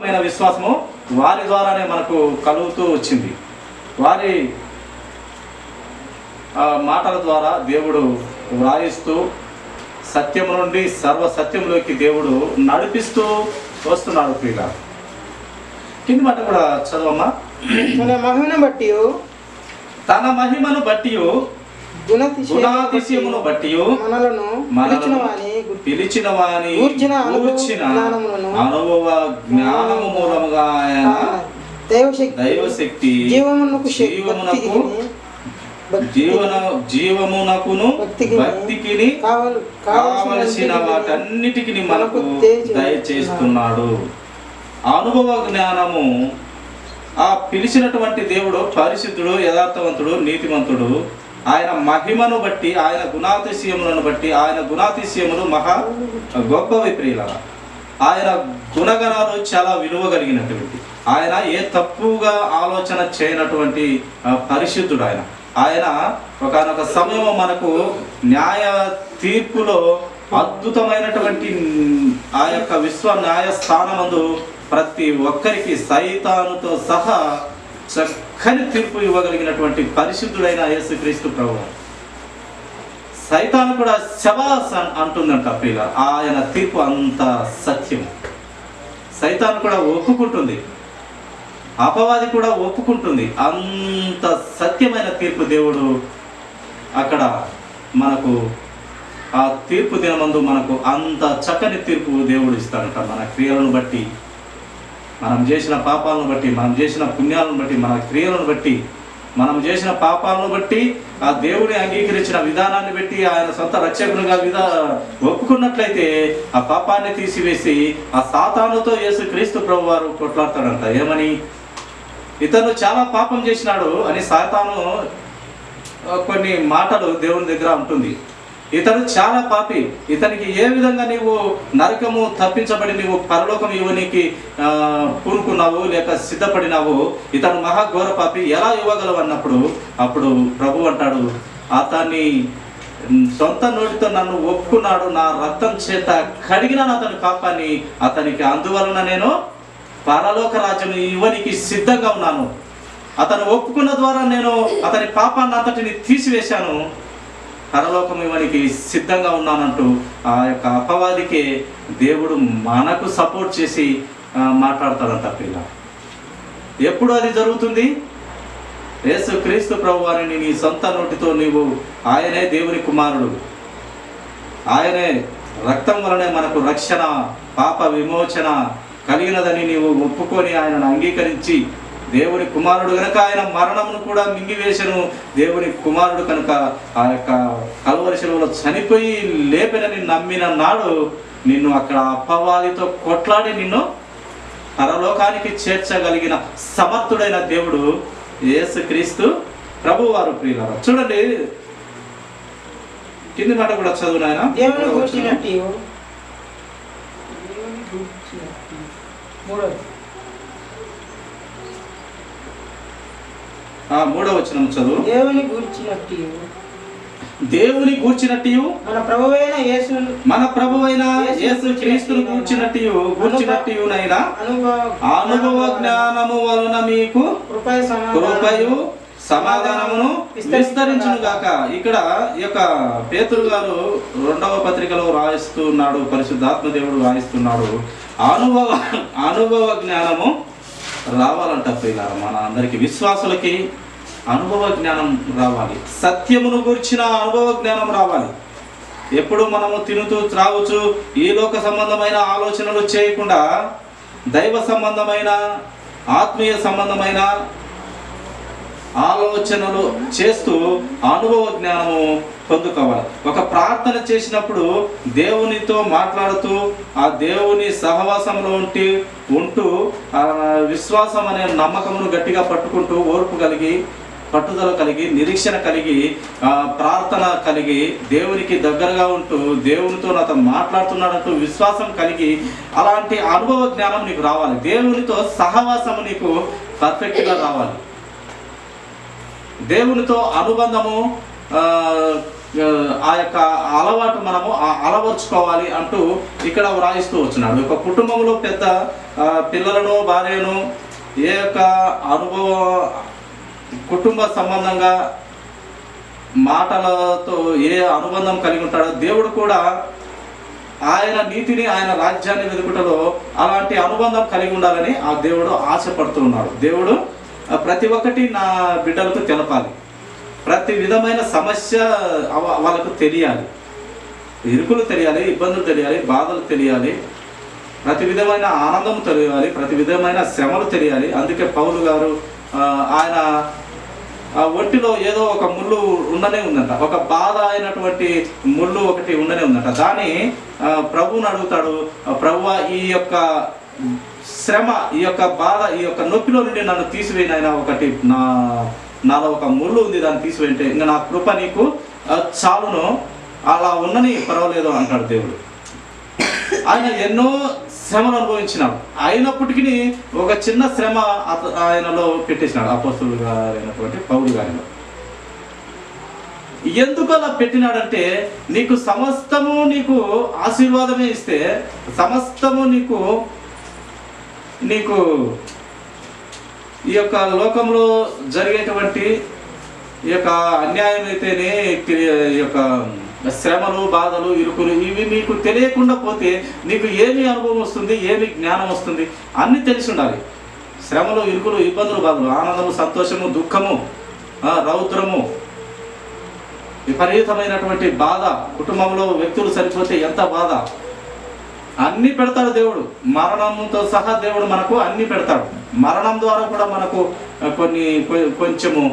నమ్మిన విశ్వాసము వారి ద్వారానే మనకు కలుగుతూ వచ్చింది. వారి మాటల ద్వారా దేవుడు వ్రాయిస్తూ సత్యము నుండి సర్వసత్యంలోకి దేవుడు నడిపిస్తూ వస్తున్నాడు. ప్రియుల కింది మాట కూడా చదవమ్మా. తన మహిమను బట్టి గుణాతిశయమును బట్టి పిలిచిన వాని గూర్చిన అనుభవ జ్ఞానము మూలముగా ఆయన దైవశక్తి జీవమునకును భక్తికి కావలసిన వాటన్నిటికి మనకు దయచేస్తున్నాడు. అనుభవ జ్ఞానము ఆ పిలిచినటువంటి దేవుడు పరిశుద్ధుడు, యథార్థవంతుడు, నీతిమంతుడు. ఆయన మహిమను బట్టి, ఆయన గుణాతిశయములను బట్టి, ఆయన గుణాతిశయములు మహా గొప్పవి ప్రియుల. ఆయన గుణగణాలు చాలా విలువ కలిగినటువంటి, ఆయన ఏ తప్పుగా ఆలోచన చేయనటువంటి పరిశుద్ధుడు. ఆయన ఒకనొక సమయం మనకు న్యాయ తీర్పులో అద్భుతమైనటువంటి ఆ యొక్క విశ్వ న్యాయస్థానమందు ప్రతి ఒక్కరికి సైతానుతో సహా చక్కని తీర్పు ఇవ్వగలిగినటువంటి పరిశుద్ధుడైన యేసుక్రీస్తు ప్రభువు. సైతాను కూడా శబాస్ అంటుందంట ప్రియుల. ఆయన తీర్పు అంత సత్యం. సైతాను కూడా ఒప్పుకుంటుంది, అపవాది కూడా ఒప్పుకుంటుంది. అంత సత్యమైన తీర్పు దేవుడు అక్కడ మనకు ఆ తీర్పు దినమందు మనకు అంత చక్కని తీర్పు దేవుడు ఇస్తాడంట. మన క్రియలను బట్టి, మనం చేసిన పాపాలను బట్టి, మనం చేసిన పుణ్యాలను బట్టి, మన క్రియలను బట్టి, మనం చేసిన పాపాలను బట్టి, ఆ దేవుని అంగీకరించిన విధానాన్ని బట్టి, ఆయన సొంత రక్షకునిగా ఒప్పుకున్నట్లయితే ఆ పాపాన్ని తీసివేసి ఆ సాతానుతో యేసుక్రీస్తు ప్రభు వారు కొట్లాడతాడంట. ఏమని? ఇతను చాలా పాపం చేసినాడు అని సాతాను కొన్ని మాటలు దేవుని దగ్గర ఉంటుంది. ఇతను చాలా పాపి, ఇతనికి ఏ విధంగా నీవు నరకము తప్పించబడి నీవు పరలోకం ఇవ్వనికి పూనుకున్నావు లేక సిద్ధపడినావు, ఇతను మహాఘోర పాపి, ఎలా ఇవ్వగలవు అన్నప్పుడు అప్పుడు ప్రభు అంటాడు, అతన్ని సొంత నోటితో నన్ను ఒప్పుకున్నాడు, నా రక్తం చేత కడిగినాను అతని పాపాన్ని, అతనికి అందువలన నేను పరలోక రాజ్యం ఇవ్వనికి సిద్ధంగా ఉన్నాను. అతను ఒప్పుకున్న ద్వారా నేను అతని పాపాన్ని అంతటిని తీసివేశాను, పరలోకం ఇవ్వనికి సిద్ధంగా ఉన్నానంటూ ఆ యొక్క అపవాదికే దేవుడు మనకు సపోర్ట్ చేసి మాట్లాడతాడంట పిల్ల. ఎప్పుడు అది జరుగుతుంది? యేసుక్రీస్తు ప్రభు వారిని నీ సొంత నోటితో నీవు ఆయనే దేవుని కుమారుడు, ఆయనే రక్తం వలనే మనకు రక్షణ, పాప విమోచన కలిగినదని నీవు ఒప్పుకొని ఆయనను అంగీకరించి దేవుని కుమారుడు కనుక ఆయన మరణమును కూడా మింగివేశను, దేవుని కుమారుడు కనుక ఆ యొక్క కల్వరి శిలువలో చనిపోయి లేపెనని నమ్మిన నాడు నిన్ను అక్కడ అపవాదితో కొట్లాడి నిన్ను పరలోకానికి చేర్చగలిగిన సమర్థుడైన దేవుడు యేసుక్రీస్తు ప్రభు వారు. ప్రియులారా చూడండి, కింది మాట కూడా చదువు నాయన. మూడవ వచనం చదువు. దేవుని గూర్చినట్టు మన ప్రభువైన యేసుక్రీస్తును గూర్చినట్టునైనా అనుభవ జ్ఞానము వలన మీకు కృపయు సమాధానమును విస్తరించును గాక. ఇక్కడ ఈ యొక్క పేతురు గారు 2వ పత్రికలో రాయిస్తున్నాడు, పరిశుద్ధాత్మ దేవుడు రాయిస్తున్నాడు, అనుభవ జ్ఞానము రావాలంట ప్రియులారా. మన అందరికి విశ్వాసులకి అనుభవ జ్ఞానం రావాలి, సత్యమును గురించిన అనుభవ జ్ఞానం రావాలి. ఎప్పుడు మనము తినుతూ త్రాగుచు ఈ లోక సంబంధమైన ఆలోచనలు చేయకుండా దైవ సంబంధమైన ఆత్మీయ సంబంధమైన ఆలోచనలు చేస్తూ అనుభవ జ్ఞానము పొందుకోవాలి. ఒక ప్రార్థన చేసినప్పుడు దేవునితో మాట్లాడుతూ ఆ దేవుని సహవాసంలో ఉంటూ విశ్వాసం అనే నమ్మకమును గట్టిగా పట్టుకుంటూ ఓర్పు కలిగి, పట్టుదల కలిగి, నిరీక్షణ కలిగి, ప్రార్థన కలిగి, దేవునికి దగ్గరగా ఉంటూ దేవునితో నాతో మాట్లాడుతున్నాడంటూ విశ్వాసం కలిగి అలాంటి అనుభవ జ్ఞానం నీకు రావాలి. దేవునితో సహవాసము నీకు పర్ఫెక్ట్గా రావాలి. దేవునితో అనుబంధము ఆ యొక్క అలవాటు మనము అలవర్చుకోవాలి అంటూ ఇక్కడ వ్రాయిస్తూ వచ్చినాడు. ఒక కుటుంబంలో పెద్ద పిల్లలను భార్యను ఏ యొక్క కుటుంబ సంబంధంగా మాటలతో ఏ అనుబంధం కలిగి ఉంటాడో దేవుడు కూడా ఆయన నీతిని ఆయన రాజ్యాన్ని వెతుకుటలో అలాంటి అనుబంధం కలిగి ఉండాలని ఆ దేవుడు ఆశపడుతూ ఉన్నాడు. దేవుడు ప్రతి ఒక్కటి నా బిడ్డలకు తెలపాలి, ప్రతి విధమైన సమస్య వాళ్ళకు తెలియాలి, ఇరుకులు తెలియాలి, ఇబ్బందులు తెలియాలి, బాధలు తెలియాలి, ప్రతి విధమైన ఆనందం తెలియాలి, ప్రతి విధమైన శ్రమలు తెలియాలి. అందుకే పౌలు గారు ఆయన ఒంటిలో ఏదో ఒక ముళ్ళు ఉండనే ఉందంట, ఒక బాధ అయినటువంటి ముళ్ళు ఒకటి ఉండనే ఉందంట. దాన్ని ప్రభువుని అడుగుతాడు, ప్రభువా ఈ యొక్క శ్రమ, ఈ యొక్క బాధ, ఈ యొక్క నొప్పిలో నుండి నన్ను తీసివేయనైనా ఒకటి నాలో ఒక ముళ్ళు ఉంది, దాన్ని తీసివేయంటే ఇంకా నా కృప నీకు చాలును, అలా ఉన్నని పర్వాలేదు అంటాడు దేవుడు. ఆయన ఎన్నో శ్రమను అనుభవించినాడు, అయినప్పటికీ ఒక చిన్న శ్రమ ఆయనలో పెట్టేసినాడు అపోస్తలుడు గారైనటువంటి పౌలు గారిలో. ఎందుకు అలా పెట్టినాడంటే నీకు సమస్తము నీకు ఆశీర్వాదమే ఇస్తే, సమస్తము నీకు ఈ యొక్క లోకంలో జరిగేటువంటి ఈ యొక్క అన్యాయం అయితేనే, ఈ యొక్క శ్రమలు, బాధలు, ఇరుకులు ఇవి నీకు తెలియకుండా పోతే నీకు ఏమి అనుభవం వస్తుంది, ఏమి జ్ఞానం వస్తుంది? అన్నీ తెలిసి ఉండాలి. శ్రమలు, ఇరుకులు, ఇబ్బందులు, బాధలు, ఆనందము, సంతోషము, దుఃఖము, రౌద్రము, విపరీతమైనటువంటి బాధ, కుటుంబంలో వ్యక్తులు సరిపోతే ఎంత బాధ, అన్నీ పెడతాడు దేవుడు. మరణంతో సహా దేవుడు మనకు అన్నీ పెడతాడు. మరణం ద్వారా కూడా మనకు కొంచెము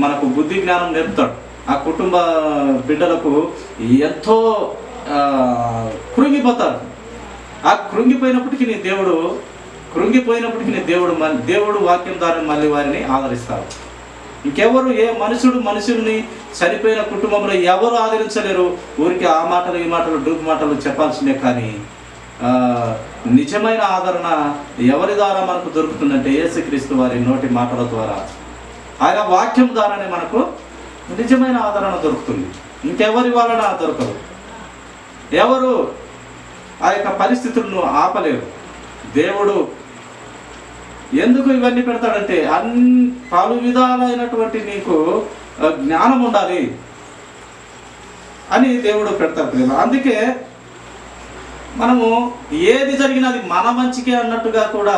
మనకు బుద్ధి జ్ఞానం నేర్పుతాడు. ఆ కుటుంబ బిడ్డలకు ఎంతో కృంగిపోతారు. ఆ కృంగిపోయినప్పటికీ దేవుడు వాక్యం ద్వారా మళ్ళీ వారిని ఆదరిస్తారు. ఇంకెవరు, ఏ మనుషుల్ని చనిపోయిన కుటుంబంలో ఎవరు ఆదరించలేరు. ఊరికి ఆ మాటలు, ఈ మాటలు, డూపు మాటలు చెప్పాల్సిందే. కానీ నిజమైన ఆదరణ ఎవరి ద్వారా మనకు దొరుకుతుందంటే యేసుక్రీస్తు వారి నోటి మాటల ద్వారా, ఆయన వాక్యం ద్వారానే మనకు నిజమైన ఆదరణ దొరుకుతుంది. ఇంకెవరి వలన దొరకదు. ఎవరు ఆ యొక్క పరిస్థితులను ఆపలేరు. దేవుడు ఎందుకు ఇవన్నీ పెడతాడంటే పలు విధాలైనటువంటి నీకు జ్ఞానం ఉండాలి అని దేవుడు పెడతాడు. అందుకే మనము ఏది జరిగినా అది మన మంచికే అన్నట్టుగా కూడా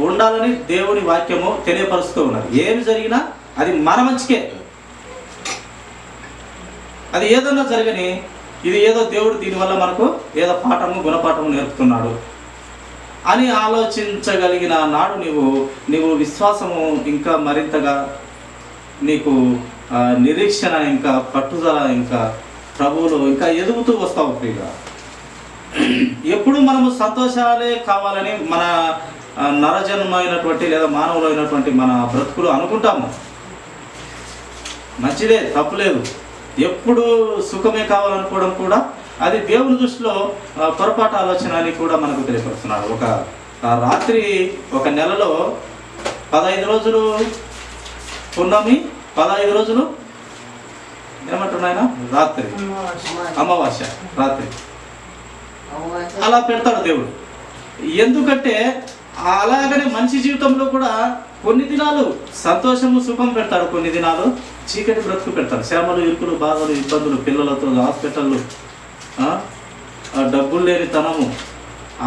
ఉండాలని దేవుని వాక్యము తెలియపరుస్తూ ఉన్నది. ఏది జరిగినా అది మన మంచికే, అది ఏదన్నా జరగని, ఇది ఏదో దేవుడు దీనివల్ల మనకు ఏదో పాఠము, గుణపాఠము నేర్పుతున్నాడు అని ఆలోచించగలిగిన నాడు నీవు విశ్వాసము ఇంకా మరింతగా, నీకు నిరీక్షణ ఇంకా పట్టుదల ఇంకా ప్రభువులో ఇంకా ఎదుగుతూ వస్తావు. ప్రియుగా, ఎప్పుడు మనము సంతోషాలే కావాలని మన నరజన్మైనటువంటి లేదా మానవులైనటువంటి మన బ్రతుకులు అనుకుంటాము. మంచిదే, తప్పులేదు. ఎప్పుడు సుఖమే కావాలనుకోవడం కూడా అది దేవుని దృష్టిలో పొరపాటు ఆలోచన అని కూడా మనకు తెలియపరుస్తున్నాడు. ఒక రాత్రి, ఒక నెలలో 15 రోజులు పున్నమి, 15 రోజులు ఏమంటున్నాయన రాత్రి, అమావాస్య రాత్రి అలా పెడతాడు దేవుడు. ఎందుకంటే అలాగనే మనిషి జీవితంలో కూడా కొన్ని దినాలు సంతోషము, సుఖం పెడతాడు, కొన్ని దినాలు చీకటి బ్రతుకు పెడతాడు. శ్రమలు, ఇరుకులు, బాధలు, ఇబ్బందులు, పిల్లలతో హాస్పిటళ్ళు, డబ్బులు లేని తనము,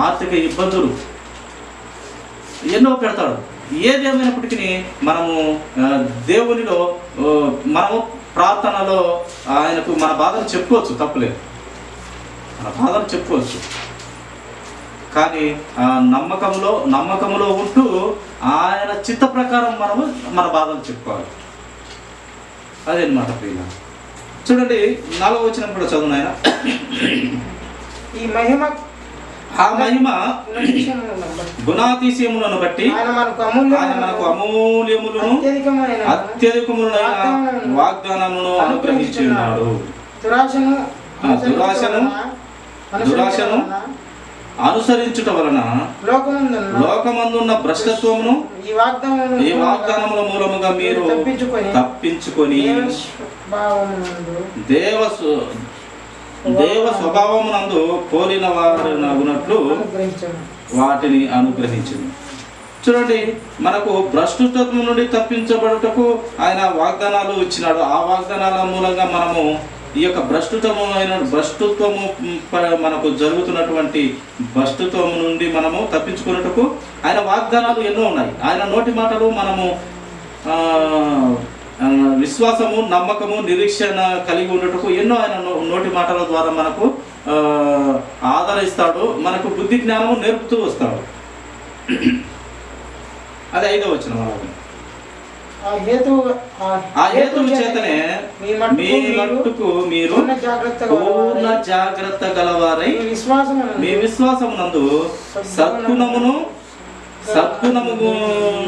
ఆర్థిక ఇబ్బందులు ఎన్నో పెడతాడు. ఏదేమైనప్పటికీ మనము దేవునిలో, మనము ప్రార్థనలో ఆయనకు మన బాధను చెప్పుకోవచ్చు, తప్పులేదు, మన బాధను చెప్పుకోవచ్చు. కానీ నమ్మకంలో ఉంటూ ఆయన చిత్త ప్రకారం మనము మన బాధలు చెప్పుకోవాలి. అదేనమాట ప్రియుల. చూడండి 4వ వచనం కూడా చదువు నాయన. ఆ మహిమ గుణాతిశయములను బట్టి ఆయన మనకు అమూల్యములను అత్యధికములైన వాగ్దానములను అనుగ్రహించి ఉన్నాడు. దురాశను అనుసరించుట వలన లోకమందున్న భ్రష్టత్వమును ఈ వాగ్దానముల మూలముగా మీరు తప్పించుకొని దేవ స్వభావమునందు పోలిన వారినగునట్లు వాటిని అనుగ్రహించింది. చూడండి, మనకు భ్రష్టత్వం నుండి తప్పించబడుటకు ఆయన వాగ్దానాలు ఇచ్చినాడు. ఆ వాగ్దానాల మూలంగా మనము ఈ యొక్క భ్రష్టత్వము మనకు జరుగుతున్నటువంటి భ్రష్టత్వము నుండి మనము తప్పించుకున్నట్టుకు ఆయన వాగ్దానాలు ఎన్నో ఉన్నాయి. ఆయన నోటి మాటలు మనము విశ్వాసము, నమ్మకము, నిరీక్షణ కలిగి ఉండటకు ఎన్నో ఆయన నోటి మాటల ద్వారా మనకు ఆదరిస్తాడు, మనకు బుద్ధి జ్ఞానము నేర్పుతూ వస్తాడు. అది 5వ వచనం. ఆ హేతువు చేతనే మీ మట్టుకు మీరు పూర్ణ జాగ్రత్త గలవారై మీ విశ్వాసమునందు సద్గుణము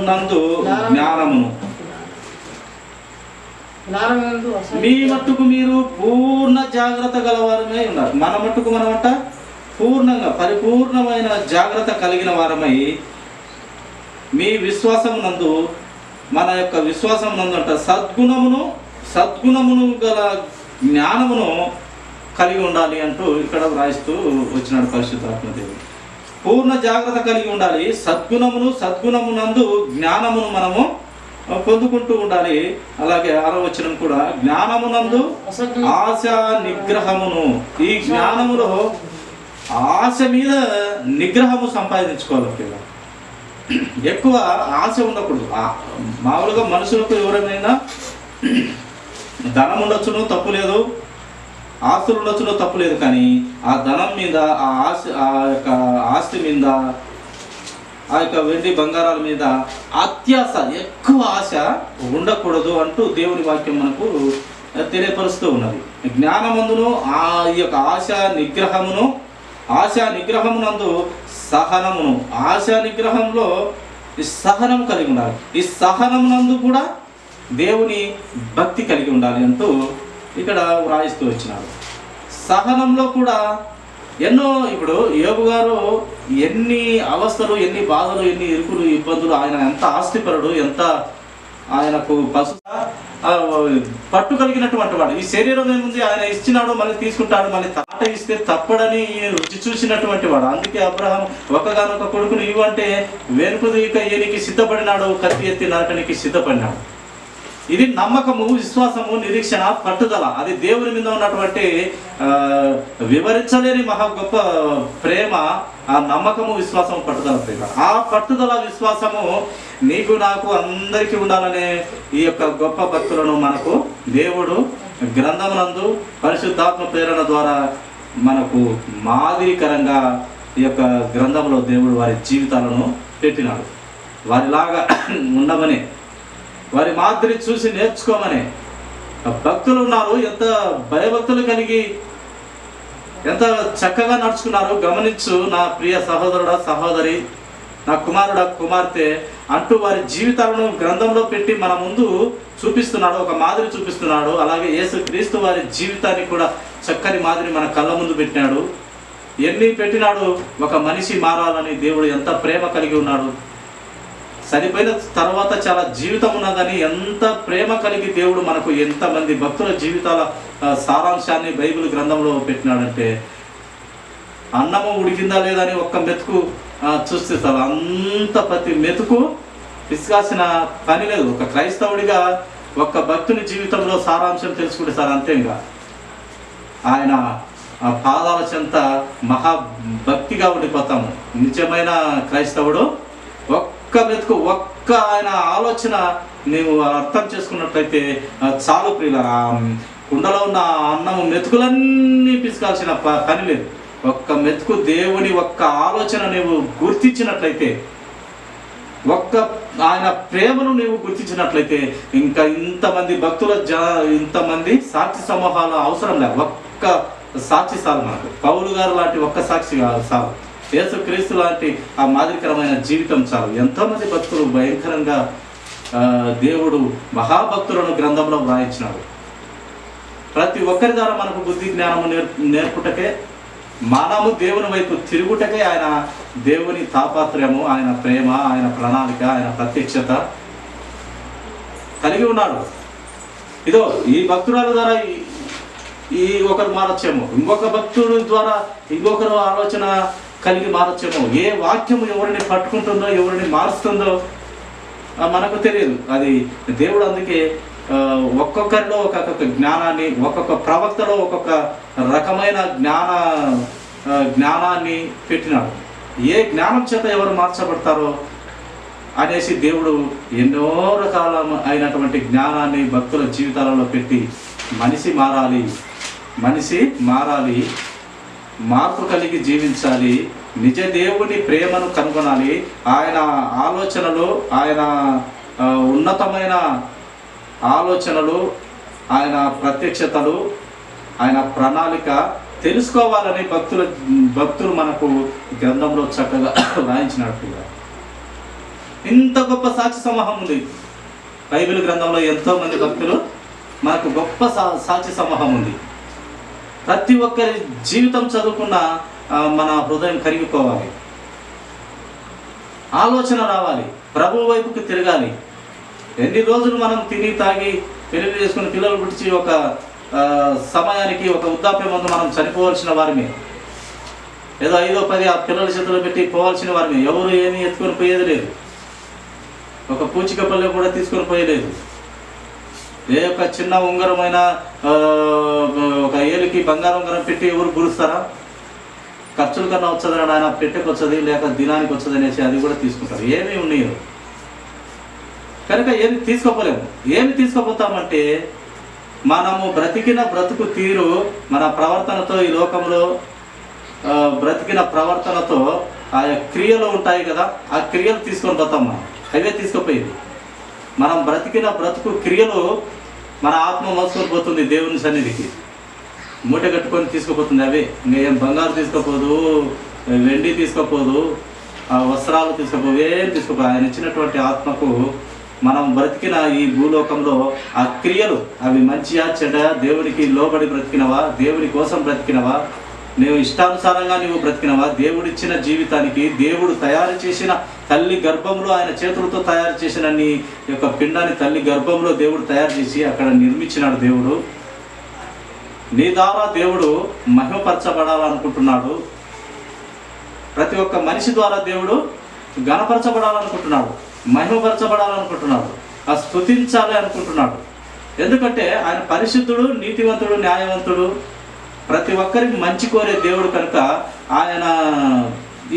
నందు జ్ఞానమును మీ మట్టుకు మీరు పూర్ణ జాగ్రత్త గలవారమై ఉన్నారు. మన మట్టుకు మనమంట పూర్ణంగా పరిపూర్ణమైన జాగ్రత్త కలిగిన వారమై మీ విశ్వాసమునందు మన యొక్క విశ్వాసం నందంట సద్గుణమును గల జ్ఞానమును కలిగి ఉండాలి అంటూ ఇక్కడ వ్రాయిస్తూ వచ్చినాడు పరిశుద్ధాత్మ దేవుడు. పూర్ణ జాగ్రత్త కలిగి ఉండాలి, సద్గుణమునందు జ్ఞానమును మనము పొందుకుంటూ ఉండాలి. అలాగే 6వ వచనం కూడా జ్ఞానమునందు ఆశ నిగ్రహమును, ఈ జ్ఞానములో ఆశ మీద నిగ్రహము సంపాదించుకోవాలి. ఎక్కువ ఆశ ఉండకూడదు. మామూలుగా మనుషులకు ఎవరైనా ధనం ఉండొచ్చును, తప్పు లేదు, ఆస్తులు ఉండొచ్చును, తప్పు లేదు. కానీ ఆ ధనం మీద, ఆ యొక్క ఆస్తి మీద, ఆ యొక్క వెండి బంగారాల మీద అత్యాశ, ఎక్కువ ఆశ ఉండకూడదు అంటూ దేవుని వాక్యం మనకు తెలియపరుస్తూ ఉన్నది. జ్ఞానమందును ఆ యొక్క ఆశా నిగ్రహమునందు సహనమును, ఆశా నిగ్రహంలో సహనం కలిగి ఉండాలి. ఈ సహనమునందు కూడా దేవుని భక్తి కలిగి ఉండాలి అంటూ ఇక్కడ వ్రాయిస్తూ వచ్చినాడు. సహనంలో కూడా ఎన్నో, ఇప్పుడు యోబు గారు ఎన్ని అవస్థలు, ఎన్ని బాధలు, ఎన్ని ఇరుకులు, ఇబ్బందులు, ఆయన ఎంత ఆస్తిపరుడు, ఎంత ఆయనకు పట్టు కలిగినటువంటి వాడు. ఈ శరీరం ఏముంది, ఆయన ఇచ్చినాడు, మళ్ళీ తీసుకుంటాడు, మళ్ళీ తాట ఇస్తే తప్పడని రుచి చూసినటువంటి వాడు. అందుకే అబ్రహాం ఒక్కగానొక కొడుకును ఇవ్వంటే వెనుకదీక ఏనికి సిద్ధపడినాడు, కత్తి ఎత్తి నరకనికి సిద్ధపడినాడు. ఇది నమ్మకము, విశ్వాసము, నిరీక్షణ, పట్టుదల. అది దేవుని మీద ఉన్నటువంటి వివరించలేని మహా గొప్ప ప్రేమ. ఆ నమ్మకము, విశ్వాసము, పట్టుదల ప్రేమ. ఆ పట్టుదల, విశ్వాసము నీకు నాకు అందరికీ ఉండాలనే ఈ యొక్క గొప్ప భక్తులను మనకు దేవుడు గ్రంథమునందు పరిశుద్ధాత్మ ప్రేరణ ద్వారా మనకు మాదిరికరంగా ఈ యొక్క గ్రంథంలో దేవుడు వారి జీవితాలను పెట్టినాడు. వారిలాగా ఉండమని, వారి మాదిరి చూసి నేర్చుకోమని. భక్తులు ఉన్నారు, ఎంత భయభక్తులు కలిగి ఎంత చక్కగా నడుచుకున్నారు గమనించు నా ప్రియ సహోదరుడా, సహోదరి, నా కుమారుడా, కుమార్తె అంటూ వారి జీవితాలను గ్రంథంలో పెట్టి మన ముందు చూపిస్తున్నాడు, ఒక మాదిరి చూపిస్తున్నాడు. అలాగే యేసుక్రీస్తు వారి జీవితాన్ని కూడా చక్కని మాదిరి మన కళ్ళ ముందు పెట్టినాడు. ఎన్ని పెట్టినాడు, ఒక మనిషి మారాలని దేవుడు ఎంత ప్రేమ కలిగి ఉన్నాడు. చనిపోయిన తర్వాత చాలా జీవితం ఉన్నదని ఎంత ప్రేమ కలిగి దేవుడు మనకు ఎంతమంది భక్తుల జీవితాల సారాంశాన్ని బైబిల్ గ్రంథంలో పెట్టినాడంటే, అన్నము ఉడికిందా లేదా అని ఒక్క మెతుకు చూస్తే చాలు, అంత ప్రతి మెతుకు విశ్వాసిన పని లేదు. ఒక క్రైస్తవుడిగా ఒక్క భక్తుని జీవితంలో సారాంశం తెలుసుకుంటే సార్ అంతే. ఇంకా ఆయన పాదాల చెంత మహాభక్తిగా ఉండిపోతాము. నిజమైన క్రైస్తవుడు ఒక్క మెతుకు, ఒక్క ఆయన ఆలోచన నీవు అర్థం చేసుకున్నట్లయితే చాలు ప్రియులారా. కుండలో ఉన్న అన్నము మెతుకులన్నీ పిసుకాల్సిన పని లేదు. ఒక్క మెతుకు దేవుని ఒక్క ఆలోచన నీవు గుర్తించినట్లయితే, ఒక్క ఆయన ప్రేమను నీవు గుర్తించినట్లయితే ఇంకా ఇంతమంది భక్తుల ఇంతమంది సాక్షి సమూహాలు అవసరం లేదు. ఒక్క సాక్షి చాలు మనకు. పౌలు గారు లాంటి ఒక్క సాక్షి చాలు. యేసుక్రీస్తు లాంటి ఆ మాదిరికరమైన జీవితం చాలు. ఎంతోమంది భక్తులు భయంకరంగా దేవుడు మహాభక్తులను గ్రంథంలో వ్రాయించినాడు. ప్రతి ఒక్కరి ద్వారా మనకు బుద్ధి జ్ఞానము నేర్పుటకే మనము దేవుని వైపు తిరుగుటకే ఆయన దేవుని తాపాత్రయము, ఆయన ప్రేమ, ఆయన ప్రణాళిక, ఆయన ప్రత్యక్షత కలిగి ఉన్నాడు. ఇదో ఈ భక్తురాల ద్వారా ఈ ఒకరు మారచ్చేమో, ఇంకొక భక్తుడి ద్వారా ఇంకొకరు ఆలోచన కలిగి మారచ్చేమో. ఏ వాక్యము ఎవరిని పట్టుకుంటుందో, ఎవరిని మారుస్తుందో మనకు తెలియదు. అది దేవుడు అందుకే ఒక్కొక్కరిలో ఒక్కొక్క జ్ఞానాన్ని, ఒక్కొక్క ప్రవక్తలో ఒక్కొక్క రకమైన జ్ఞానాన్ని పెట్టినాడు. ఏ జ్ఞానం చేత ఎవరు మార్చబడతారో అనేసి దేవుడు ఎన్నో రకాల అయినటువంటి జ్ఞానాన్ని భక్తుల జీవితాలలో పెట్టి మనిషి మారాలి, మార్పు కలిగి జీవించాలి, నిజ దేవుని ప్రేమను కనుగొనాలి, ఆయన ఆలోచనలు, ఆయన ఉన్నతమైన ఆలోచనలు, ఆయన ప్రత్యక్షతలు, ఆయన ప్రణాళిక తెలుసుకోవాలని భక్తులు మనకు గ్రంథంలో చక్కగా రాయించినట్టుగా. ఇంత గొప్ప సాక్షి సమూహం ఉంది బైబిల్ గ్రంథంలో. ఎంతోమంది భక్తులు మనకు గొప్ప సాక్షి సమూహం ఉంది. ప్రతి ఒక్కరి జీవితం చదువుకున్న మన హృదయం కరిగిపోవాలి, ఆలోచన రావాలి, ప్రభు వైపుకి తిరగాలి. ఎన్ని రోజులు మనం తిని తాగి పెళ్లి చేసుకుని పిల్లలు పుట్టించి ఒక సమయానికి ఒక వృద్ధాప్యం ముందు మనం చనిపోవాల్సిన వారిమే, ఏదో 5-10 ఆ పిల్లల చేతులు పెట్టి పోవాల్సిన వారిమే. ఎవరు ఏమీ ఎత్తుకొని పోయేది లేదు, ఒక పూచిక పల్లె కూడా తీసుకొని పోయలేదు. ఏ ఒక చిన్న ఉంగరమైన ఒక ఏలికి బంగారం ఉంగరం పెట్టి ఎవరు గురుస్తారా? ఖర్చుల కన్నా వచ్చదని ఆయన పెట్టెకి వచ్చది, లేక దినానికి వచ్చది అనేసి అది కూడా తీసుకుంటారు. ఏమీ ఉన్నాయో కనుక ఏమి తీసుకోపోలేము. ఏమి తీసుకోపోతామంటే మనము బ్రతికిన బ్రతుకు తీరు, మన ప్రవర్తనతో, ఈ లోకంలో బ్రతికిన ప్రవర్తనతో ఆ క్రియలు ఉంటాయి కదా, ఆ క్రియలు తీసుకొని పోతాం. మనం అవే తీసుకుపోయింది. మనం బ్రతికిన బ్రతుకు క్రియలు మన ఆత్మ మోసుకొని పోతుంది దేవుని సన్నిధికి, మూట కట్టుకొని తీసుకుపోతుంది. అవే ఇంకేం బంగారు తీసుకోపోదు, వెండి తీసుకోపోదు, వస్త్రాలు తీసుకోపోదు, ఏం తీసుకోపోదు. ఆయన ఇచ్చినటువంటి ఆత్మకు మనం బ్రతికిన ఈ భూలోకంలో ఆ క్రియలు, అవి మంచియా చెడ్డ, దేవుడికి లోబడి బ్రతికినవా, దేవుడి కోసం బ్రతికినవా, నీవు ఇష్టానుసారంగా నీవు బ్రతికినవా, దేవుడిచ్చిన జీవితానికి, దేవుడు తయారు చేసిన తల్లి గర్భంలో, ఆయన చేతులతో తయారు చేసిన నీ యొక్క పిండాన్ని తల్లి గర్భంలో దేవుడు తయారు చేసి అక్కడ నిర్మించినాడు. దేవుడు నీ ద్వారా దేవుడు మహిమపరచబడాలనుకుంటున్నాడు. ప్రతి ఒక్క మనిషి ద్వారా దేవుడు ఘనపరచబడాలనుకుంటున్నాడు, మహిమపరచబడాలనుకుంటున్నాడు, ఆ స్తుతించాలి అనుకుంటున్నాడు. ఎందుకంటే ఆయన పరిశుద్ధుడు, నీతివంతుడు, న్యాయవంతుడు, ప్రతి ఒక్కరికి మంచి కోరే దేవుడు. కనుక ఆయన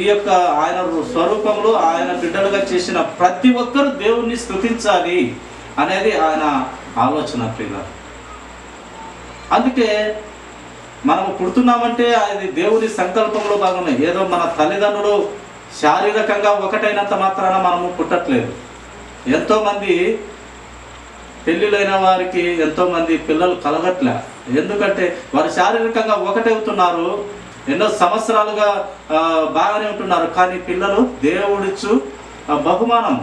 ఈ యొక్క ఆయన స్వరూపంలో ఆయన బిడ్డలుగా చేసిన ప్రతి ఒక్కరు దేవుణ్ణి స్తుతించాలి అనేది ఆయన ఆలోచన. ప్రియులారా, అందుకే మనము పుడుతున్నామంటే అది దేవుని సంకల్పంలో భాగమే. ఏదో మన తల్లిదండ్రులు శారీరకంగా ఒకటైనంత మాత్రాన మనము పుట్టట్లేదు. ఎంతోమంది పెళ్ళిళ్ళైన వారికి ఎంతోమంది పిల్లలు కలగట్లే. ఎందుకంటే వారు శారీరకంగా ఒకటవుతున్నారు, ఎన్నో సంవత్సరాలుగా బాగానే ఉంటున్నారు, కానీ పిల్లలు దేవుడిచ్చు బహుమానం.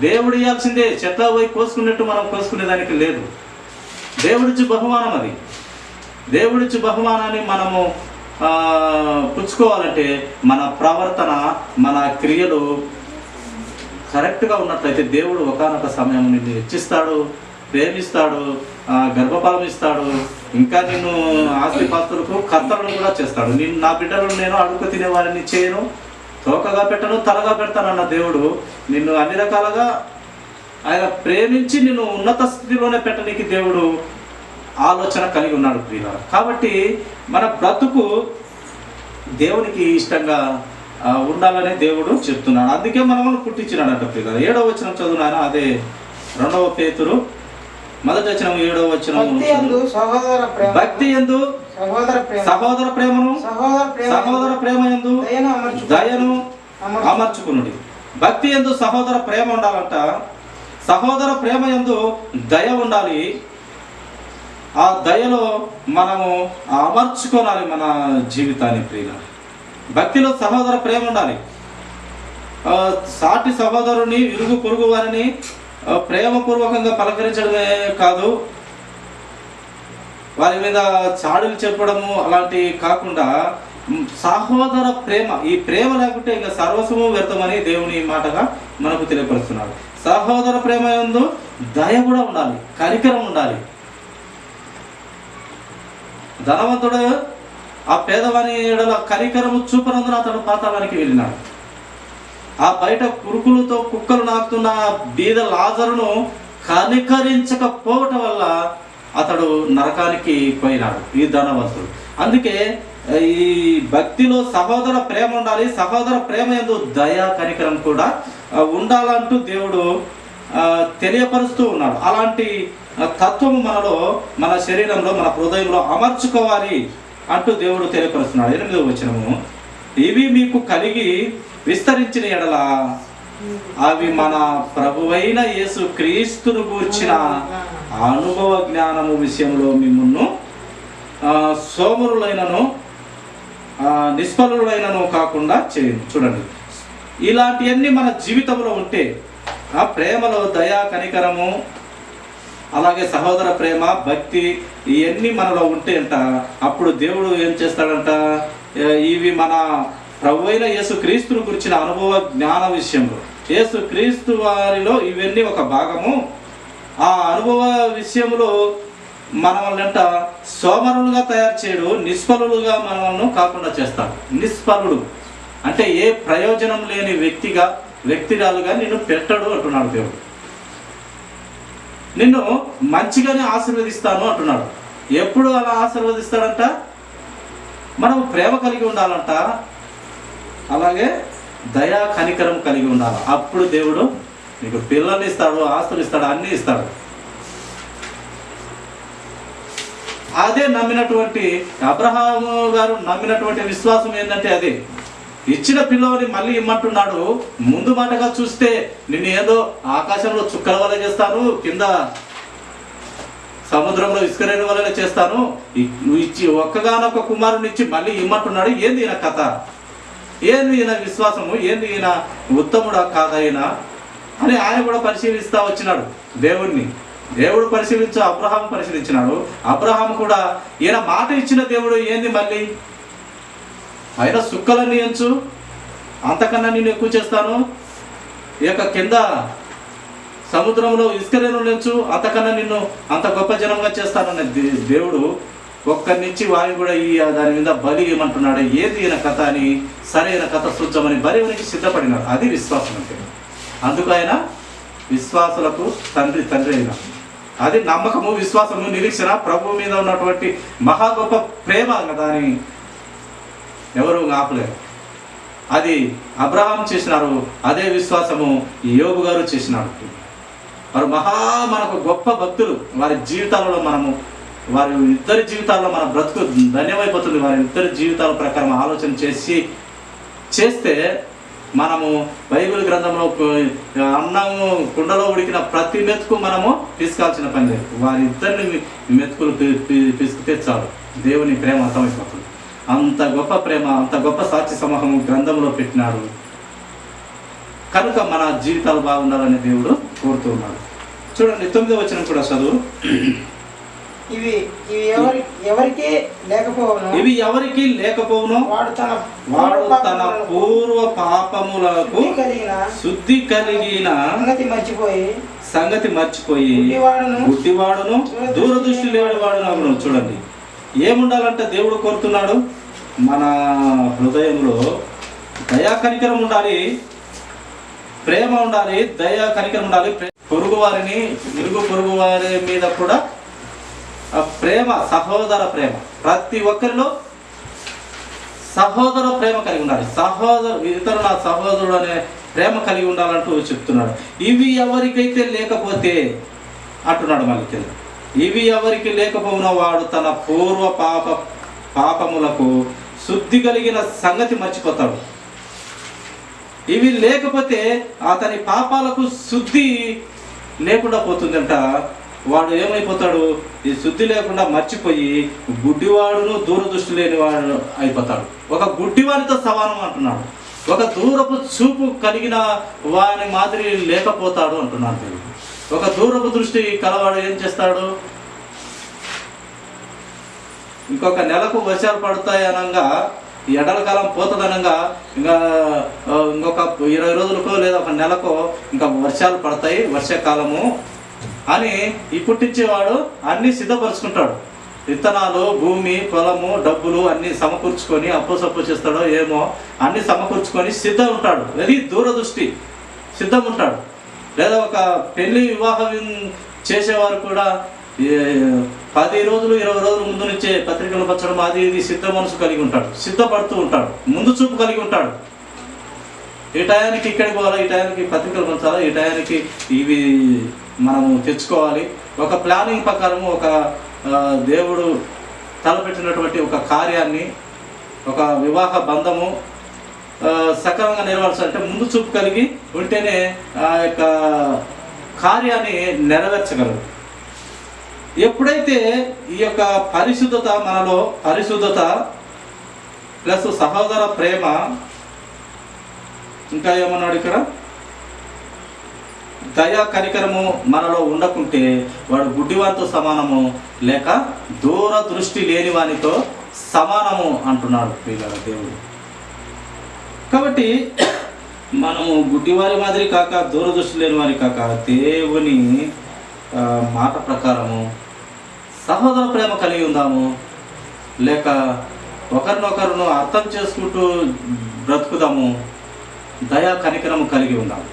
దేవుడు ఇవ్వాల్సిందే, చెట్ల పోయి కోసుకున్నట్టు మనం కోసుకునేదానికి లేదు. దేవుడిచ్చు బహుమానం. అది దేవుడిచ్చు బహుమానాన్ని మనము పుచ్చుకోవాలంటే మన ప్రవర్తన, మన క్రియలు కరెక్ట్గా ఉన్నట్లయితే దేవుడు ఒకానొక సమయం నిన్ను హెచ్చిస్తాడు, ప్రేమిస్తాడు, గర్భఫలం ఇస్తాడు, ఇంకా నిన్ను ఆస్తిపాస్తులకు కర్తలను కూడా చేస్తాడు. నా బిడ్డలను నేను అడుగు తినే వారిని చేయను, తోకగా పెట్టను, తలగా పెడతానన్న దేవుడు నిన్ను అన్ని రకాలుగా ఆయన ప్రేమించి నిన్ను ఉన్నత స్థితిలోనే పెట్టడానికి దేవుడు ఆలోచన కలిగి ఉన్నాడు. ప్రియులారా, కాబట్టి మన బ్రతుకు దేవునికి ఇష్టంగా ఉండాలనే దేవుడు చెప్తున్నాడు. అందుకే మనల్ని పుట్టించినాడంట. ప్రియులారా, 7వ వచనం చదువునాను. అదే 2వ పేతురు 1వ వచనం 7వ వచనం. భక్తి యందు సహోదర ప్రేమను, సహోదర ప్రేమ యందు దయను అమర్చుకునుడి. భక్తి యందు సహోదర ప్రేమ ఉండాలంట, సహోదర ప్రేమ యందు దయ ఉండాలి. ఆ దయలో మనము అమర్చుకోవాలి మన జీవితాన్ని. ప్రియులారా, భక్తిలో సహోదర ప్రేమ ఉండాలి. సాటి సహోదరుని, ఇరుగు పొరుగు వారిని ప్రేమపూర్వకంగా పలకరించడమే కాదు, వారి మీద చాడులు చెప్పడము అలాంటివి కాకుండా సహోదర ప్రేమ, ఈ ప్రేమ లేకుంటే ఇంకా సర్వస్వము వ్యర్థమని దేవుని మాటగా మనకు తెలియపరుస్తున్నాడు. సహోదర ప్రేమ యందు దయ కూడా ఉండాలి, కనికరం ఉండాలి. ధనవంతుడు ఆ పేదవాని ఎడల కనికరము చూపనందున అతడు పాతాళానికి వెళ్ళినాడు. ఆ బయట కురుకులతో కుక్కలు నాకుతున్న బీద లాజరును కనికరించకపోవటం వల్ల అతడు నరకానికి పోయినాడు ఈ ధనవంతుడు. అందుకే ఈ భక్తిలో సహోదర ప్రేమ ఉండాలి, సహోదర ప్రేమ యందు దయ కనికరం కూడా ఉండాలంటూ దేవుడు తెలియపరుస్తూ ఉన్నాడు. అలాంటి తత్వము మనలో, మన శరీరంలో, మన హృదయంలో అమర్చుకోవాలి అంటూ దేవుడు తెలియపరుస్తున్నాడు. 8వ వచనము, ఇవి మీకు కలిగి విస్తరించిన ఎడల అవి మన ప్రభువైన యేసు క్రీస్తును గూర్చిన అనుభవ జ్ఞానము విషయంలో మిమ్మును సోమరులైనను నిష్ఫలులైనను కాకుండా చేయండి. చూడండి, ఇలాంటివన్నీ మన జీవితంలో ఉంటే, ఆ ప్రేమలో దయ కనికరము, అలాగే సహోదర ప్రేమ, భక్తి, ఇవన్నీ మనలో ఉంటే అంట అప్పుడు దేవుడు ఏం చేస్తాడంట, ఇవి మన ప్రభువైన యేసు క్రీస్తును గురించిన అనుభవ జ్ఞాన విషయంలో, యేసు క్రీస్తు వారిలో ఇవన్నీ ఒక భాగము. ఆ అనుభవ విషయంలో మనల్నంట సోమరులుగా తయారు చేయడు, నిష్ఫలులుగా మనల్ని కాకుండా చేస్తాడు. నిష్ఫలుడు అంటే ఏ ప్రయోజనం లేని వ్యక్తిరాలుగా నిన్ను పెట్టడు అంటున్నాడు దేవుడు. నిన్ను మంచిగానే ఆశీర్వదిస్తాను అంటున్నాడు. ఎప్పుడు అలా ఆశీర్వదిస్తాడంట? మనం ప్రేమ కలిగి ఉండాలంట, అలాగే దయా కనికరం కలిగి ఉండాలి. అప్పుడు దేవుడు నీకు పిల్లల్ని ఇస్తాడు, ఆస్తులు ఇస్తాడు, అన్నీ ఇస్తాడు. అదే నమ్మినటువంటి అబ్రహాము గారు నమ్మినటువంటి విశ్వాసం ఏంటంటే అదే. ఇచ్చిన పిల్లవాడిని మళ్ళీ ఇమ్మంటున్నాడు. ముందు మాటగా చూస్తే నిన్ను ఏదో ఆకాశంలో చుక్కల వల్ల చేస్తాను, కింద సముద్రంలో ఇసుకరేణి వల్ల చేస్తాను, నువ్వు ఇచ్చి ఒక్కగానొక్క కుమారుని ఇచ్చి మళ్ళీ ఇమ్మంటున్నాడు. ఏంది ఈయన కథ? ఏంది ఈయన విశ్వాసము? ఏంది ఈయన ఉత్తముడా కాదా ఈయన అని ఆయన కూడా పరిశీలిస్తూ వచ్చినాడు దేవుణ్ణి. దేవుడు అబ్రహాం పరిశీలించినాడు. అబ్రహాం కూడా ఈయన మాట ఇచ్చిన దేవుడు ఏంది మళ్ళీ ఆయన సుక్కలన్నీ ఎంచు, అంతకన్నా నేను ఎక్కువ చేస్తాను, ఇక కింద సముద్రంలో ఇసుకరేణు ఎంచు, అంతకన్నా నిన్ను అంత గొప్ప జనంగా చేస్తానన్న దేవుడు ఒక్కరినిచ్చి వారిని కూడా దాని మీద బలి ఇవ్వమంటున్నాడు. ఏది ఈయన కథ అని సరైన కథ సూచమని బలివనికి సిద్ధపడినాడు. అది విశ్వాసం అంటే. అందుకు ఆయన విశ్వాసులకు తండ్రి అయిన. అది నమ్మకము, విశ్వాసము, నిరీక్షణ, ప్రభు మీద ఉన్నటువంటి మహా గొప్ప ప్రేమ కదా అని ఎవరు ఆపలేరు. అది అబ్రహాం చేసినారు, అదే విశ్వాసము యోబు గారు చేసినాడు. వారు మనకు గొప్ప భక్తులు. వారి జీవితాలలో వారి ఇద్దరి జీవితాల్లో మన బ్రతుకు ధన్యమైపోతుంది. వారి ఇద్దరి జీవితాల ప్రకారం ఆలోచన చేస్తే మనము బైబిల్ గ్రంథంలో అన్నము కుండలో ఉడికిన ప్రతి మెతుకు మనము తీసుకోవాల్సిన పని లేదు. వారిద్దరిని మెతుకులు పిసికితే చాలు, దేవుని ప్రేమ అర్థమైపోతుంది. అంత గొప్ప ప్రేమ, అంత గొప్ప సాక్షి సమూహము గ్రంథంలో పెట్టినాడు. కనుక మన జీవితాలు బాగుండాలని దేవుడు కోరుతూ ఉన్నాడు. చూడండి 9వ వచనం కూడా చదువు. ఇవి ఎవరికి లేకపోవును వాడు తన పూర్వ పాపములకు శుద్ధి కలిగిన సంగతి మర్చిపోయి గుడ్డివాడును దూరదృష్టి లేనివాడును అగును. చూడండి, ఏముండాలంటే దేవుడు కోరుతున్నాడు, మన హృదయంలో దయా కనికరం ఉండాలి, ప్రేమ ఉండాలి, దయా కనికరం ఉండాలి. ఇరుగు పొరుగు వారి మీద కూడా ప్రేమ, సహోదర ప్రేమ. ప్రతి ఒక్కరిలో సహోదర ప్రేమ కలిగి ఉండాలి. ఇతరు నా సహోదరుడు అనే ప్రేమ కలిగి ఉండాలంటూ చెప్తున్నాడు. ఇవి ఎవరికైతే లేకపోతే అంటున్నాడు మళ్ళీ, ఇవి ఎవరికి లేకపోయినా వాడు తన పూర్వ పాపములకు శుద్ధి కలిగిన సంగతి మర్చిపోతాడు. ఇవి లేకపోతే అతని పాపాలకు శుద్ధి లేకుండా పోతుందంట. వాడు ఏమైపోతాడు? ఈ శుద్ధి లేకుండా మర్చిపోయి గుడ్డివాడును దూరదృష్టి లేనివాడు అయిపోతాడు. ఒక గుడ్డివాడితో సమానం అంటున్నాడు. ఒక దూరపు చూపు కలిగిన వాని మాదిరి లేకపోతాడు అంటున్నాడు. ఒక దూరపు దృష్టి కలవాడు ఏం చేస్తాడు? ఇంకొక నెలకు వర్షాలు పడతాయి అనగా ఈ ఎండల కాలం పోతుందనగా ఇంకా ఇంకొక 20 రోజులకో లేదా ఒక నెలకో ఇంకా వర్షాలు పడతాయి, వర్షాకాలము అని ఈ పుట్టించేవాడు అన్నీ సిద్ధపరుచుకుంటాడు. విత్తనాలు, భూమి, పొలము, డబ్బులు అన్నీ సమకూర్చుకొని అప్పు చేస్తాడో ఏమో అన్నీ సమకూర్చుకొని సిద్ధం ఉంటాడు. అది దూరదృష్టి, సిద్ధం ఉంటాడు. లేదా ఒక పెళ్లి వివాహం చేసేవారు కూడా 10 రోజులు 20 రోజుల ముందు నుంచే పత్రికలు పంచడం అది ఇది సిద్ధ మనసు కలిగి ఉంటాడు, సిద్ధపడుతూ ఉంటాడు, ముందు చూపు కలిగి ఉంటాడు. ఈ టయానికి ఇక్కడికి పోవాలా, ఈ టయానికి పత్రికలు పంచాలా, ఈ టయానికి ఇవి మనము తెచ్చుకోవాలి. ఒక ప్లానింగ్ ప్రకారము ఒక దేవుడు తలపెట్టినటువంటి ఒక కార్యాన్ని, ఒక వివాహ బంధము సక్రమంగా నిర్వహించాలంటే ముందు చూపు కలిగి ఉంటేనే ఆ యొక్క కార్యాన్ని నెరవేర్చగలరు. ఎప్పుడైతే ఈ యొక్క పరిశుద్ధత మనలో, పరిశుద్ధత ప్లస్ సహోదర ప్రేమ, ఇంకా ఏమన్నాడు ఇక్కడ, దయా కనికరము మనలో ఉండకుంటే వాడు గుడ్డివానితో సమానము, లేక దూరదృష్టి లేని వానితో సమానము అంటున్నాడు పిల్లల దేవుడు. కాబట్టి మనము గుడ్డివారి మాదిరి కాక, దూరదృష్టి లేని వారి కాక, దేవుని మాట ప్రకారము సహోదర ప్రేమ కలిగి ఉందాము, లేక ఒకరినొకరును అర్థం చేసుకుంటూ బ్రతుకుదాము, దయా కనికరము కలిగి ఉందాము.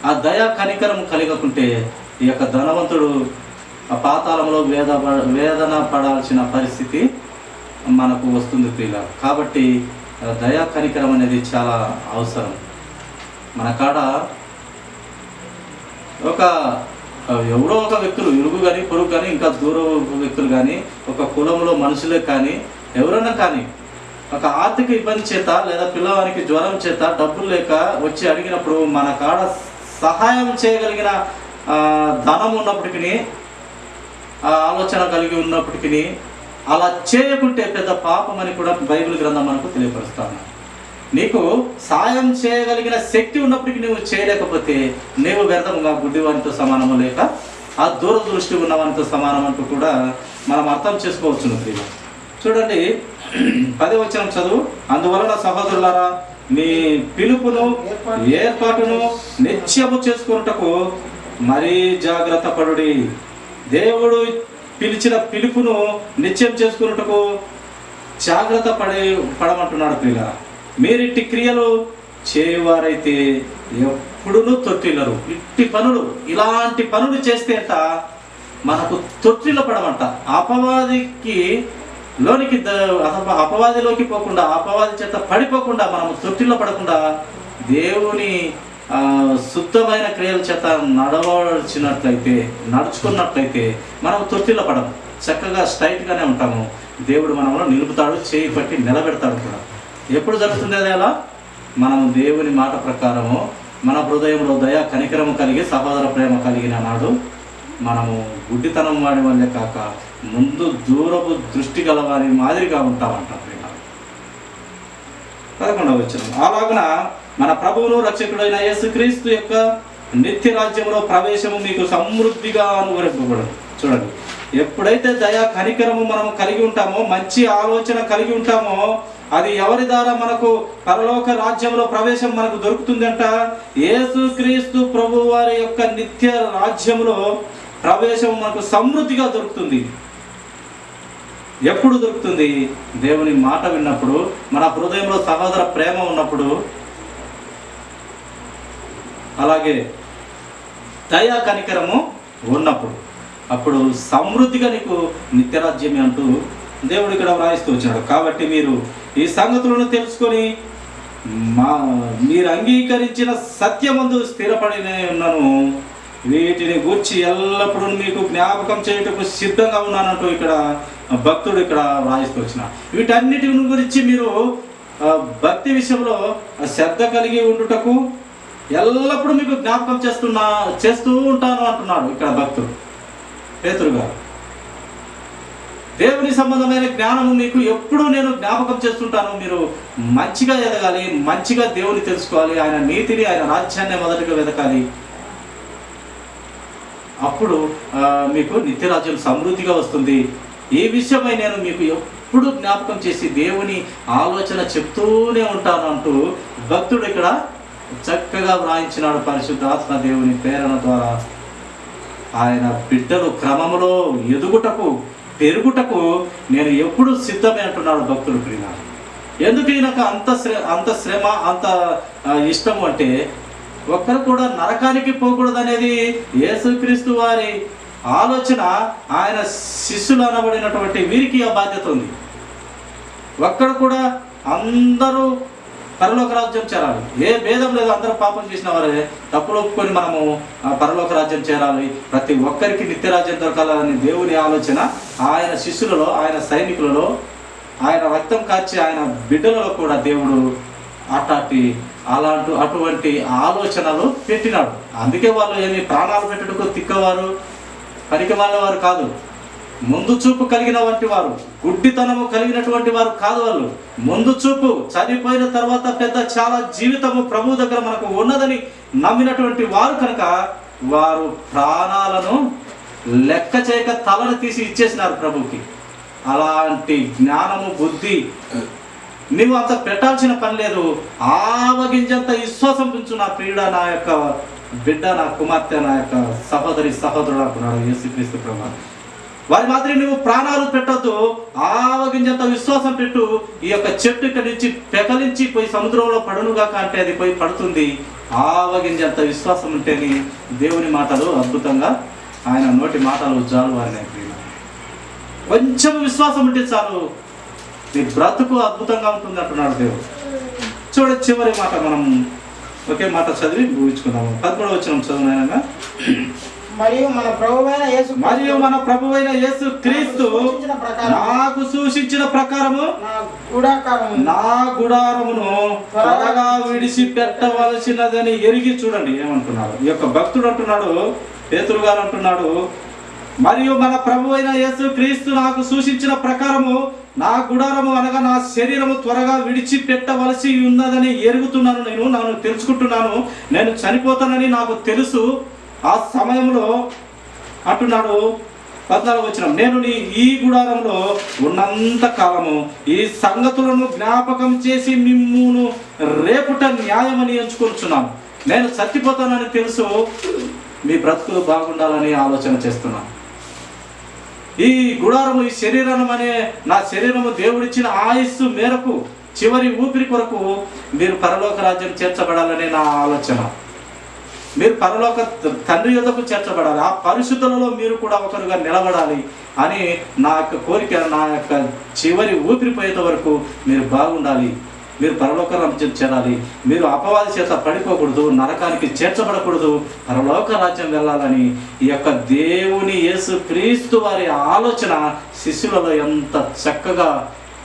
ఆ దయా కనికరము కలిగకుంటే ఈ యొక్క ధనవంతుడు ఆ పాతాళంలో వేదన పడాల్సిన పరిస్థితి మనకు వస్తుంది ప్రియుల. కాబట్టి దయా కనికరం అనేది చాలా అవసరం. మన కాడ ఒక ఎవరో ఒక వ్యక్తులు, ఇరుగు కానీ పొరుగు కానీ ఇంకా దూర వ్యక్తులు కానీ, ఒక కులంలో మనుషులే కానీ, ఎవరైనా కానీ ఒక ఆర్థిక ఇబ్బంది చేత లేదా పిల్లవానికి జ్వరం చేత డబ్బులు లేక వచ్చి అడిగినప్పుడు మన కాడ సహాయం చేయగలిగిన ధనం ఉన్నప్పటికీ, ఆలోచన కలిగి ఉన్నప్పటికీ అలా చేయకుంటే పెద్ద పాపం అని కూడా బైబిల్ గ్రంథం మనకు తెలియపరుస్తాను. నీకు సాయం చేయగలిగిన శక్తి ఉన్నప్పటికీ నువ్వు చేయలేకపోతే నీవు వ్యర్థంగా గుడ్డివానితో సమానము, లేక ఆ దూరదృష్టి ఉన్నవానితో సమానం అంటూ కూడా మనం అర్థం చేసుకోవచ్చు. ప్రియులు చూడండి, 10వ వచనం చదువు. అందువలన సహోదరులారా, మీ పిలుపును ఏర్పాటును నిత్యము చేసుకున్నటకు మరీ జాగ్రత్త పడుడి. దేవుడు పిలిచిన పిలుపును నిత్యం చేసుకున్నటకు జాగ్రత్త పడమంటున్నాడు ప్రియుల. మీరిట్టి క్రియలు చేయవారైతే ఎప్పుడునూ తొట్టిల్లరు. ఇట్టి పనులు, ఇలాంటి పనులు చేస్తే అంట మనకు తొట్టిల్ల పడమంట. అపవాదిలోకి పోకుండా, అపవాది చేత పడిపోకుండా, మనము తొట్టిల్ల పడకుండా దేవుని శుద్ధమైన క్రియల చేత నడుచుకున్నట్లయితే మనం తొట్టిల్ల పడము, చక్కగా స్ట్రైట్గానే ఉంటాము. దేవుడు మనలో నిలుపుతాడు, చేయి పట్టి నిలబెడతాడు కూడా. ఎప్పుడు జరుగుతుంది అది? అలా మనము దేవుని మాట ప్రకారము మన హృదయంలో దయా కనికరము కలిగి సహోదర ప్రేమ కలిగిన నాడు మనము గుడ్డితనం వాడి వల్లే కాక ముందు దూరపు దృష్టి గల వారి మాదిరిగా ఉంటామంట. 11వ వచనం. అలాగున మన ప్రభువును రక్షకుడైన యేసుక్రీస్తు యొక్క నిత్య రాజ్యంలో ప్రవేశము మీకు సమృద్ధిగా అనుగ్రహింపబడదు. చూడండి, ఎప్పుడైతే దయా కనికరము మనము కలిగి ఉంటామో, మంచి ఆలోచన కలిగి ఉంటామో, అది ఎవరి ద్వారా మనకు పరలోక రాజ్యంలో ప్రవేశం మనకు దొరుకుతుందంట. యేసుక్రీస్తు ప్రభు వారి యొక్క నిత్య రాజ్యంలో ప్రవేశం మనకు సమృద్ధిగా దొరుకుతుంది. ఎప్పుడు దొరుకుతుంది? దేవుని మాట విన్నప్పుడు, మన హృదయంలో సహోదర ప్రేమ ఉన్నప్పుడు, అలాగే దయా కనికరము ఉన్నప్పుడు, అప్పుడు సమృద్ధిగా నీకు నిత్యరాజ్యమే అంటూ దేవుడు ఇక్కడ వ్రాయిస్తూ వచ్చినాడు. కాబట్టి మీరు ఈ సంగతులను తెలుసుకొని మీరు అంగీకరించిన సత్యమందు స్థిరపడి ఉన్నాను, వీటిని గూర్చి ఎల్లప్పుడూ మీకు జ్ఞాపకం చేయుటకు సిద్ధంగా ఉన్నానంటూ ఇక్కడ భక్తుడు ఇక్కడ వ్రాయిస్తూ వచ్చిన. వీటన్నిటి గురించి మీరు భక్తి విషయంలో శ్రద్ధ కలిగి ఉండుటకు ఎల్లప్పుడూ మీకు జ్ఞాపకం చేస్తూ ఉంటాను అంటున్నాడు ఇక్కడ భక్తుడు పేతురు గారు. దేవుని సంబంధమైన జ్ఞానము మీకు ఎప్పుడు నేను జ్ఞాపకం చేస్తుంటాను. మీరు మంచిగా ఎదగాలి, మంచిగా దేవుని తెలుసుకోవాలి, ఆయన నీతిని, ఆయన రాజ్యాన్ని మొదటిగా వెతకాలి. అప్పుడు మీకు నిత్యరాజ్యం సమృద్ధిగా వస్తుంది. ఈ విషయమై నేను మీకు ఎప్పుడు జ్ఞాపకం చేసి దేవుని ఆలోచన చెప్తూనే ఉంటాను అంటూ భక్తుడు ఇక్కడ చక్కగా వ్రాయించినాడు. పరిశుద్ధాత్మ దేవుని ప్రేరణ ద్వారా ఆయన బిడ్డలు క్రమములో ఎదుగుటకు పెరుగుటకు నేను ఎప్పుడు సిద్ధమే అంటున్నాడు భక్తుడు. ప్రియ ఎందుకు ఈయనకు అంత శ్రమ అంత ఇష్టము అంటే ఒక్కరు కూడా నరకానికి పోకూడదు అనేది యేసుక్రీస్తు వారి ఆలోచన. ఆయన శిష్యులు అనబడినటువంటి వీరికి ఆ బాధ్యత ఉంది. ఒక్కడు కూడా అందరూ పరలోక రాజ్యం చేరాలి, ఏ భేదం లేదు, అందరూ పాపం చేసిన వారే తప్పులు ఒప్పుకొని మనము పరలోక రాజ్యం చేరాలి, ప్రతి ఒక్కరికి నిత్యరాజ్యం దొరకాలని దేవుని ఆలోచన. ఆయన శిష్యులలో, ఆయన సైనికులలో, ఆయన రక్తం కార్చి ఆయన బిడ్డలలో కూడా దేవుడు అటువంటి ఆలోచనలు పెట్టినాడు. అందుకే వాళ్ళు ఏమి ప్రాణాలు పెట్టుటకు తిక్కవారు, పనికిమాలిన వారు కాదు, ముందు చూపు కలిగిన వంటి వారు, గుడ్డితనము కలిగినటువంటి వారు కాదు. వాళ్ళు ముందు చూపు, చనిపోయిన తర్వాత చాలా జీవితము ప్రభు దగ్గర మనకు ఉన్నదని నమ్మినటువంటి వారు కనుక వారు ప్రాణాలను లెక్క చేయక తలను తీసి ఇచ్చేసినారు ప్రభుకి. అలాంటి జ్ఞానము, బుద్ధి నువ్వు అంత పెట్టాల్సిన పని లేదు. ఆవగింజంత విశ్వాసం పెంచు నా ప్రియుడ, నా యొక్క బిడ్డ, నా కుమార్తె, నా యొక్క సహోదరుడు అంటున్నాడు యేసుక్రీస్తు ప్రభు. వారి మాదిరి నువ్వు ప్రాణాలు పెట్టొద్దు, ఆవగింజంత విశ్వాసం పెట్టు. ఈ యొక్క చెట్టు ఇక్కడి నుంచి పెకలించి పోయి సముద్రంలో పడునుగాక అంటే అది పోయి పడుతుంది. ఆవగింజంత విశ్వాసం ఉంటేని దేవుని మాటలు అద్భుతంగా, ఆయన నోటి మాటలు చాలు. వారిని కొంచెం విశ్వాసం ఉంటే చాలు, నీ బ్రతుకు అద్భుతంగా ఉంటుంది అంటున్నాడు దేవుడు. చూడ చివరి మాట మనం ఒకే మాట చదివి ఊహించుకుందాము. 13వ వచనం చదువునైనా. మరియు మన ప్రభువైన యేసుక్రీస్తు నాకు సూచించిన ప్రకారము నా గుడారమును త్వరగా విడిచి పెట్టవలసినదని ఎరిగి. చూడండి ఏమంటున్నాడు ఈ యొక్క భక్తుడు అంటున్నాడు, పేతురు గారు అంటున్నాడు, మరియు మన ప్రభువైన యేసుక్రీస్తు నాకు సూచించిన ప్రకారము నా గుడారము అనగా నా శరీరము త్వరగా విడిచిపెట్టవలసి ఉన్నదని ఎరుగుతున్నాను. నన్ను తెలుసుకుంటున్నాను, నేను చనిపోతానని నాకు తెలుసు. ఆ సమయంలో అంటున్నాడు 14వ వచనం, నేను ఈ గుడారంలో ఉన్నంత కాలము ఈ సంగతులను జ్ఞాపకం చేసి మిమ్మును రేపుట న్యాయమని ఎంచుకొనుచున్నాను. నేను చచ్చిపోతానని తెలుసు, మీ బ్రతుకులు బాగుండాలని ఆలోచన చేస్తున్నాను. ఈ గుడారము, ఈ శరీరం అనే నా శరీరము దేవుడిచ్చిన ఆయుస్సు మేరకు చివరి ఊపిరి కొరకు మీరు పరలోక రాజ్యం చేర్చబడాలనే నా ఆలోచన. మీరు పరలోక తండ్రి యొద్దకు చేర్చబడాలి, ఆ పరిశుద్ధులలో మీరు కూడా ఒకరుగా నిలబడాలి అని నా యొక్క కోరిక. నా యొక్క చివరి ఊపిరిపోయేంత వరకు మీరు బాగుండాలి, మీరు పరలోక రాజ్యం చేరాలి, మీరు అపవాది చేత పడిపోకూడదు, నరకానికి చేర్చబడకూడదు, పరలోక రాజ్యం వెళ్ళాలని ఈ యొక్క దేవుని యేసుక్రీస్తు వారి ఆలోచన శిష్యులలో ఎంత చక్కగా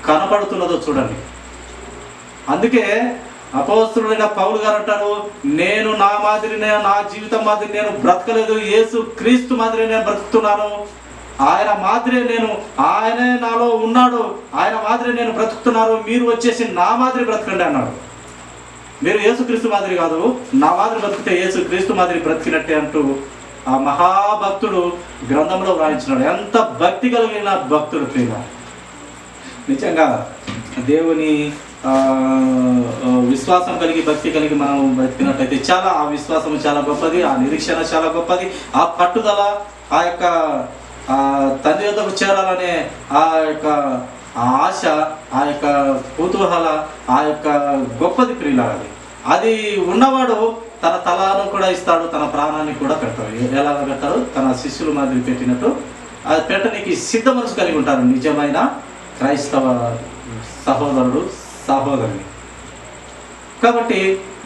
కనపడుతున్నదో చూడండి. అందుకే అపోస్తలుడైన పౌలు గారు అంటారు, నేను నా మాదిరినే, నా జీవితం మాదిరి నేను బ్రతకలేదు, యేసుక్రీస్తు మాదిరి నేను బ్రతుకుతున్నాను. ఆయన మాదిరి ఆయనే నాలో ఉన్నాడు, ఆయన మాదిరి నేను బ్రతుకుతున్నాను, మీరు వచ్చేసి నా మాదిరి బ్రతకండి అన్నాడు. మీరు యేసుక్రీస్తు మాదిరి కాదు, నా మాదిరి బ్రతికితే యేసుక్రీస్తు మాదిరి బ్రతికినట్టే అంటూ ఆ మహాభక్తుడు గ్రంథంలో వ్రాయించినాడు. ఎంత భక్తి కలిగిన భక్తుడు ప్రియ. నిజంగా దేవుని విశ్వాసం కలిగి, భక్తి కలిగి మనం బ్రతికినట్లయితే చాలా ఆ విశ్వాసం చాలా గొప్పది, ఆ నిరీక్షణ చాలా గొప్పది, ఆ పట్టుదల, ఆ యొక్క తండ్రి వద్దకు చేరాలనే ఆ యొక్క ఆశ, ఆ యొక్క కుతూహల, ఆ యొక్క గొప్పది ప్రియులాది. అది ఉన్నవాడు తన తలను కూడా ఇస్తాడు, తన ప్రాణాన్ని కూడా పెడతాడు. ఎలాగ పెడతాడు? తన శిష్యుల మాదిరి పెట్టినట్టు అది పెట్టడానికి సిద్ధ మనసు కలిగి ఉంటారు నిజమైన క్రైస్తవ సహోదరుడు, సహోదరుని. కాబట్టి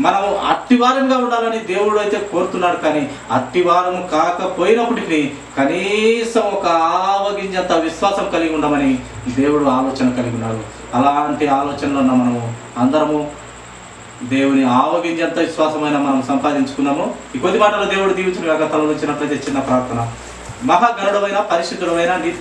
మనము అట్టివారంగా ఉండాలని దేవుడు అయితే కోరుతున్నాడు. కానీ అట్టివారము కాకపోయినప్పటికీ కనీసం ఒక ఆవగింజంత విశ్వాసం కలిగి ఉండమని దేవుడు ఆలోచన కలిగి ఉన్నాడు. అలాంటి ఆలోచనలో ఉన్న మనము అందరము దేవుని ఆవగింజంత విశ్వాసమైన మనం సంపాదించుకున్నాము. ఈ కొద్ది మాటలు దేవుడు దీవించిన తలలో వచ్చినట్లయితే చిన్న ప్రార్థన. మహాగణుడమైన పరిశుద్ధుడమైన నీతి